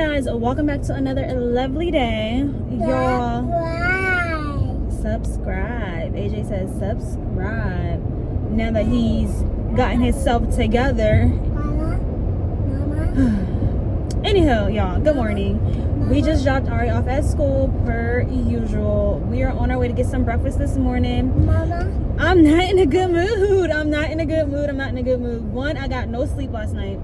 guys, welcome back to another lovely day. Y'all, subscribe. AJ says subscribe. Now that he's gotten himself together. Anyhow, y'all, good morning. We just dropped Ari off at school per usual. We are on our way to get some breakfast this morning. I'm not in a good mood. One, I got no sleep last night.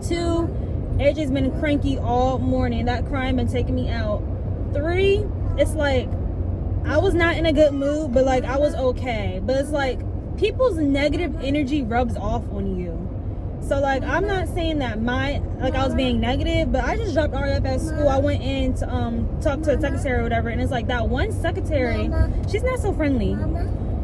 Two, AJ's been cranky all morning. That crying been taking me out. Three, it's like I was not in a good mood, but like I was okay. But it's like people's negative energy rubs off on you. So like I'm not saying that I was being negative, but I just dropped Ari off at school. I went in to talk to the secretary or whatever, and it's like that one secretary, she's not so friendly.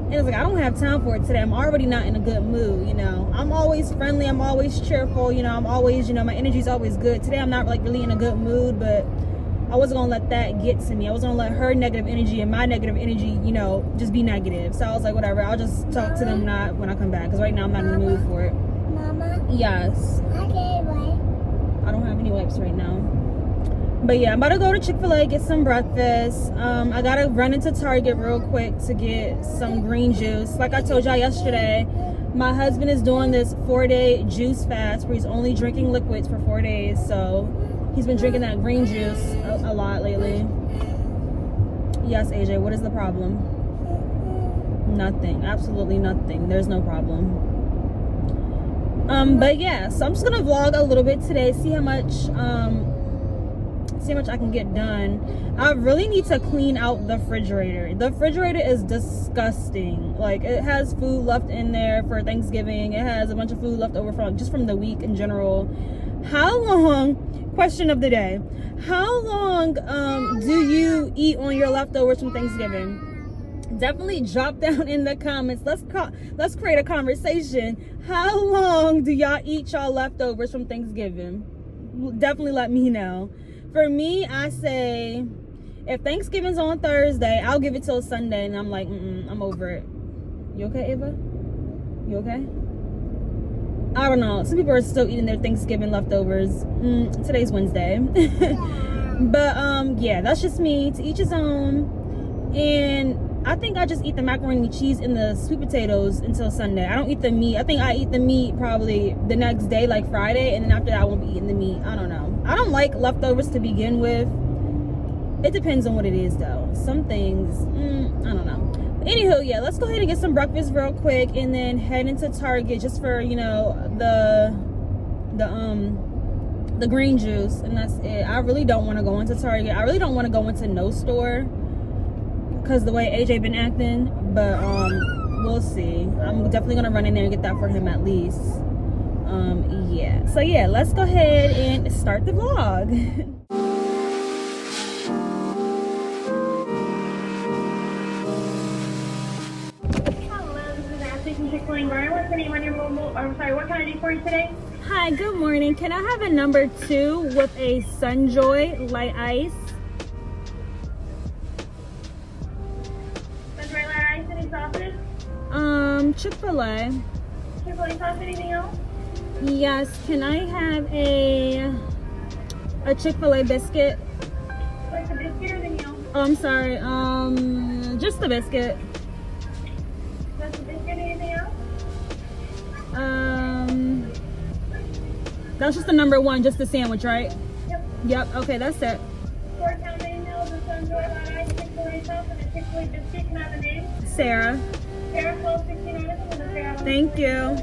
And it's like I don't have time for it today. I'm already not in a good mood, you know. I'm always friendly, I'm always cheerful, you know, I'm always, you know, my energy's always good. Today I'm not like really in a good mood, but I wasn't gonna let that get to me. I wasn't gonna let her negative energy and my negative energy, you know, just be negative. So I was like, whatever, I'll just talk to them when I come back, because right now I'm not in the mood for it. Mama? Yes. Okay, bye. I don't have any wipes right now. But yeah, I'm about to go to Chick-fil-A, get some breakfast. I gotta run into Target real quick to get some green juice. Like I told y'all yesterday, my husband is doing this 4-day juice fast where he's only drinking liquids for 4 days. So he's been drinking that green juice a lot lately. Yes, AJ, what is the problem? Nothing, absolutely nothing. There's no problem. But yeah, so I'm just gonna vlog a little bit today, see how much I can get done. I really need to clean out the refrigerator. The refrigerator is disgusting. Like, it has food left in there for Thanksgiving. It has a bunch of food left over from the week in general. How long, question of the day, how long do you eat on your leftovers from Thanksgiving? Definitely drop down in the comments. Let's create a conversation. How long do y'all eat y'all leftovers from Thanksgiving? Definitely let me know. For me, I say if Thanksgiving's on Thursday, I'll give it till Sunday, and I'm like, I'm over it. You okay, Ava? You okay? I don't know. Some people are still eating their Thanksgiving leftovers. Today's Wednesday. But yeah, that's just me. To each his own. And I think I just eat the macaroni and cheese and the sweet potatoes until Sunday. I don't eat the meat. I think I eat the meat probably the next day, like Friday, and then after that I won't be eating the meat. I don't know. I don't like leftovers to begin with. It depends on what it is though. Some things, I don't know. But anywho, yeah, let's go ahead and get some breakfast real quick and then head into Target just for, you know, the green juice, and that's it. I really don't want to go into Target. I really don't want to go into no store because the way AJ been acting, but we'll see. I'm definitely gonna run in there and get that for him at least. Yeah, so yeah, let's go ahead and start the vlog. Hello, this is Ashley from Chick-fil-A. What's the name on your mobile? I'm sorry, what can I do for you today? Hi, good morning. Can I have a number 2 with a Sunjoy light ice? Sunjoy light ice, any sauces? Chick-fil-A. Chick-fil-A sauce, anything else? Yes, can I have a Chick-fil-A biscuit? Like the biscuit or the meal? Oh, I'm sorry. Just the biscuit. Just the biscuit, anything else? That's just the number 1, just the sandwich, right? Yep. Okay, that's it. 4 pound main meal, the Sunjoy light ice, Chick-fil-A sauce, and a Chick-fil-A biscuit. Can I have a name? Sarah. Sarah, 1269 with a Sarah. Thank you.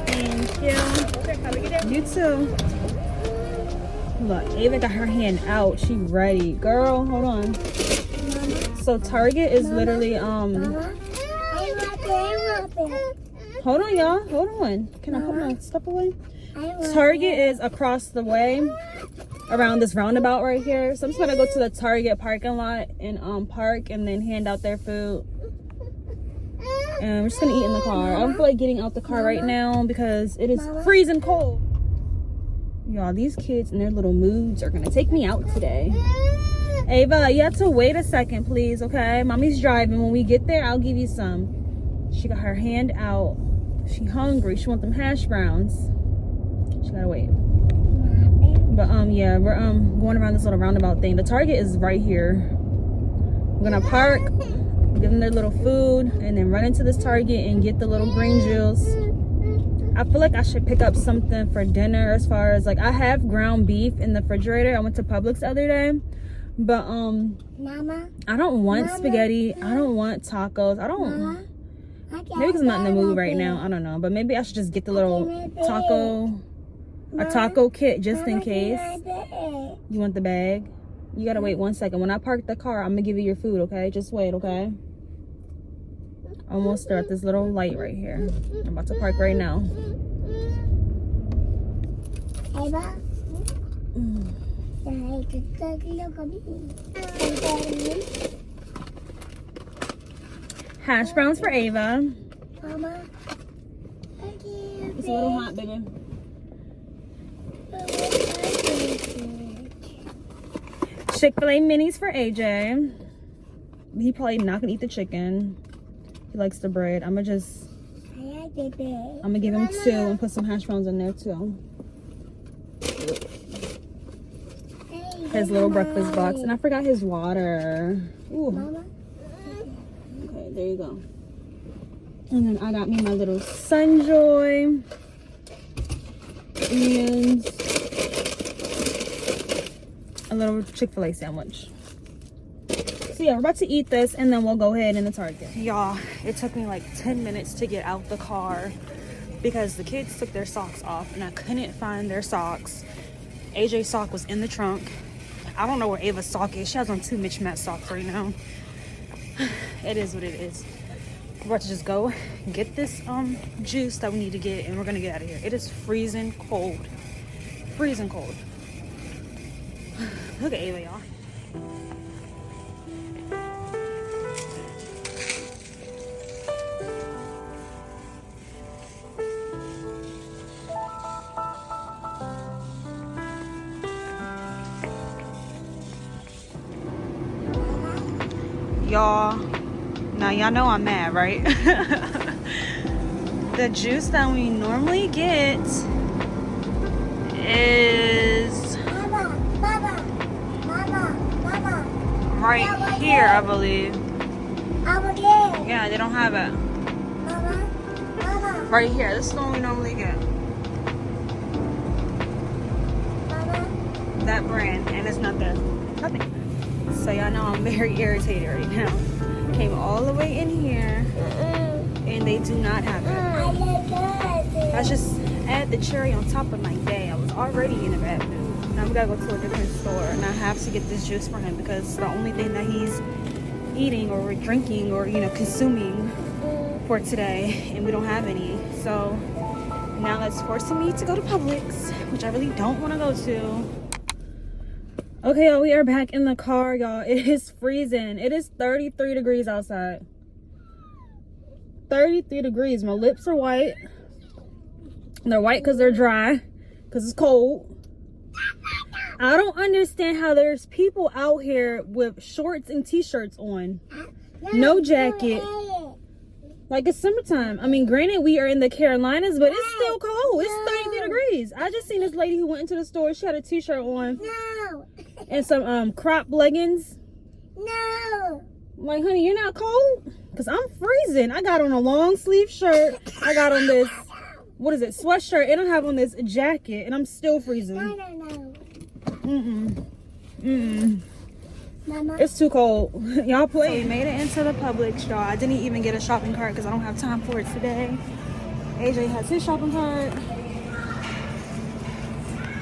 Thank you. You too. Look, Ava got her hand out. She ready. Girl, hold on. So Target is literally hold on, y'all. Hold on. Can I put my stuff away? Target is across the way around this roundabout right here. So I'm just gonna go to the Target parking lot and park and then hand out their food. And we're just gonna eat in the car. I don't feel like getting out the car right now because it is freezing cold. Y'all, these kids and their little moods are gonna take me out today. Ava, you have to wait a second, please, okay? Mommy's driving. When we get there, I'll give you some. She got her hand out. She hungry. She want them hash browns. She gotta wait. But yeah, we're going around this little roundabout thing. The Target is right here. We're gonna park, give them their little food, and then run into this Target and get the little green juice. I feel like I should pick up something for dinner, as far as like, I have ground beef in the refrigerator. I went to Publix the other day, but Mama, I don't want spaghetti. I don't want tacos. I don't. Maybe because I'm not in the mood right now. I don't know, but maybe I should just get the little taco kit just in case. You want the bag? You gotta wait 1 second. When I park the car, I'm gonna give you your food, okay? Just wait, okay? Almost there at this little light right here. I'm about to park right now. Ava. Hash browns for Ava. Mama, thank you. It's a little hot, baby. Chick-fil-A minis for AJ. He probably not gonna eat the chicken. He likes the bread. I'm gonna give him 2 and put some hash browns in there too. His little breakfast box. And I forgot his water. Ooh. Okay, there you go. And then I got me my little Sunjoy. And a little Chick-fil-A sandwich. So yeah, we're about to eat this and then we'll go ahead in the Target. Y'all, it took me like 10 minutes to get out the car because the kids took their socks off and I couldn't find their socks. AJ's sock was in the trunk. I don't know where Ava's sock is. She has on 2 mismatched socks right now. It is what it is. We're about to just go get this juice that we need to get and we're gonna get out of here. It is freezing cold. Freezing cold. Look at Ava, y'all. Y'all, now y'all know I'm mad, right? The juice that we normally get is right here, I believe. Yeah, they don't have it. Right here, this is the one we normally get. That brand, and it's not there. Nothing. So y'all know I'm very irritated right now. Came all the way in here and they do not have it. I just add the cherry on top of my day. I was already in a bad mood. Now we gotta go to a different store and I have to get this juice for him because it's the only thing that he's eating or drinking or consuming for today and we don't have any. So now that's forcing me to go to Publix, which I really don't want to go to. Okay, y'all, we are back in the car, y'all. It is freezing. It is 33 degrees outside. 33 degrees. My lips are white. They're white because they're dry, because it's cold. I don't understand how there's people out here with shorts and t-shirts on. No jacket. Like, it's summertime. I mean, granted, we are in the Carolinas, but it's still cold. It's 33 degrees. I just seen this lady who went into the store. She had a t-shirt on. No. And some crop leggings. No. I'm like, honey, you're not cold? Because I'm freezing. I got on a long sleeve shirt. I got on this, what is it, sweatshirt. And I have on this jacket. And I'm still freezing. No. Mama. It's too cold. Y'all play. So we made it into the Publix, y'all. I didn't even get a shopping cart because I don't have time for it today. AJ has his shopping cart.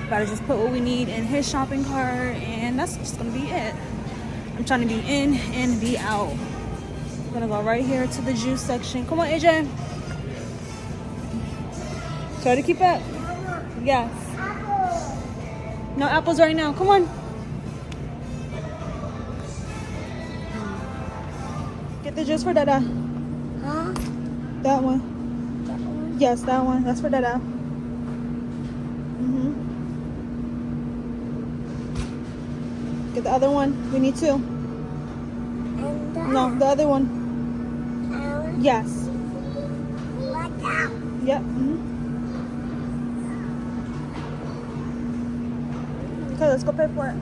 Gotta just put what we need in his shopping cart and that's just gonna be it. I'm trying to be in and be out. I'm gonna go right here to the juice section. Come on, AJ. Try to keep up. Yes. No apples right now. Come on. Get the juice for Dada. Huh? That one. That one? Yes, that one. That's for Dada. Get the other one. We need 2. And No, the other one. Yes. What else? Okay, let's go pay for it.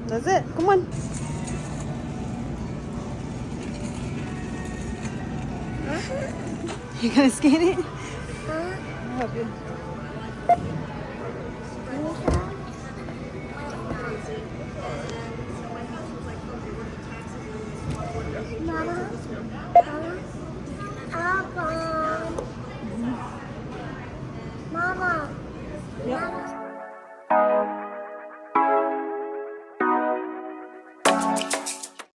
That's it. Come on. You gonna skate it? Huh? I'll help you. Mama, Mama, Papa.